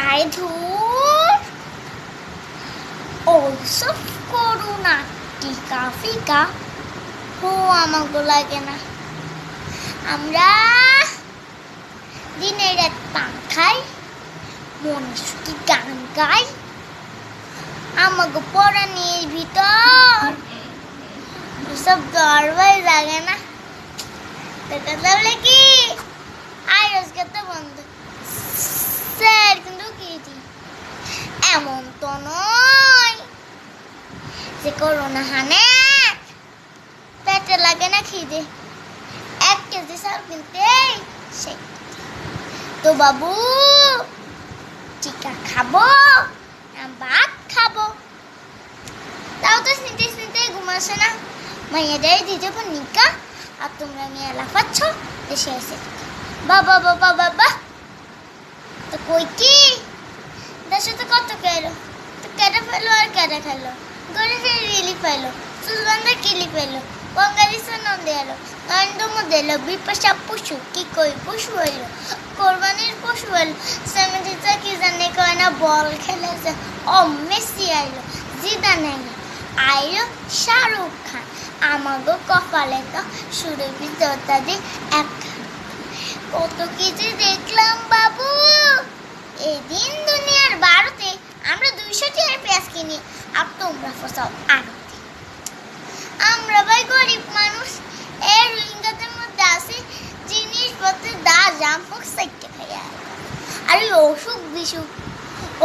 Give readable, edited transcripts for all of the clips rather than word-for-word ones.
আরে ধুর, ওইসব করোনা টিকা ফিকা আমাকে লাগে না। আমরা দিনের রাত পান খাই, মনে সুখী গান গাই, আমাকে পড়ানির ভিতর সব দরবাই লাগে না। দেখা যাবে কি আজকে তো বন্ধ স্যার, কিন্তু কি এমন তো নয় যে করোনা হানে পেটে লাগে না খিদে 1 কেজি চাল কিনতে সেই। তো বাবু টিকা খাবো না ভাত খাবো? তাও তো শুনতে শুনতে ঘুমাসে না। মাইয়াটাই দিতে নিকা, আর তোমরা নিয়ে লাফাচ্ছ দেশে এসে। বাবা বাবা বাবা, তো কই কি দেশে তো কত খেলো, তো কেটে ফেলো আর কেটে খেলো, গড়ে ফেলে রিলি ফেলো, সুলবান্ধা কিলি ফেলো, বঙ্গালিসা নন্দে এলো, নরেন্দ্র মোদী এলো, বিপাশা পশু কি কই পশু এলো, কোরবানির পশু এলো, সেমিটিটা কি জানে কয় না বল খেলেছে, ও মেসি আইলো, জিদান আইলো, আইলো শাহরুখ খান। আমাগো কপালে তো সুরভি জোতাদি এক। কত কিছু দেখলাম বাবু এদিন দুনিয়ার 12তে। আমরা 200 টাকার পেঁয়াজ কিনি, আর তোমরা ফসাও আড়তে। আমরা ভাই গরিব মানুষ, এই রোহিঙ্গাদের মধ্যে আছে জিনিসপত্রের দাম হোক সাইটে খাইয়া। আর ওই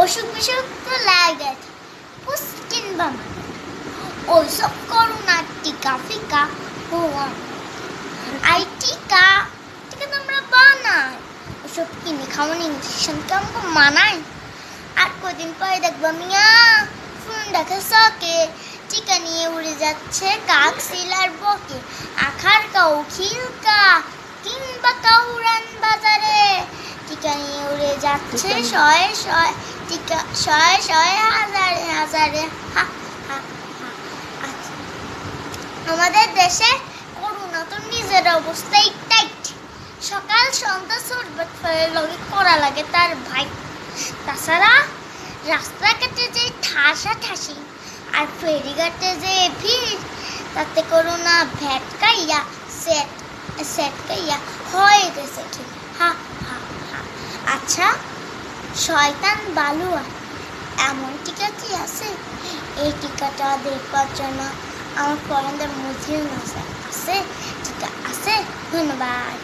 অসুখ বিসুখ তো লাগে কিনবা, ওইসব করোনা টিকা ফিকা টিকা টিকা তো আমরা বানাই, ওসব কিনে খাওয়ান ইঞ্জেকশন কে আমাকে মানায়। আর কদিন পরে দেখবো মিয়া ফোন দেখে শখে টিকা নিয়ে উড়ে যাচ্ছে কাক সিলার বকে, আখার কাউ খিলকা কিংবা কাউরান বাজারে। টিকা নিয়ে উড়ে যাচ্ছে শয়ে শয়ে টিকা, শয়ে শয়ে হাজারে হাজারে। আমাদের দেশে করোনা তো নিজের অবস্থাই টাইট। সকাল সন্ধ্যা সুরবাত ফেলে লগে করা লাগে তার ভাই। তাছাড়া রাস্তাঘাটে যে ঠাসাঠাসি আর ফেরিঘাটে যে ভিড়, তাতে করোনা ভ্যাটকাইয়া সেটকাইয়া হয়ে গেছে ঠিক। হা হা হা। আচ্ছা শয়তান বালুয়া, এমন টিকা কি আছে? এই টিকাটা দেখবার জন্য আমার পড়ানোর মধ্যে আছে। ঠিক আছে, ধন্যবাদ।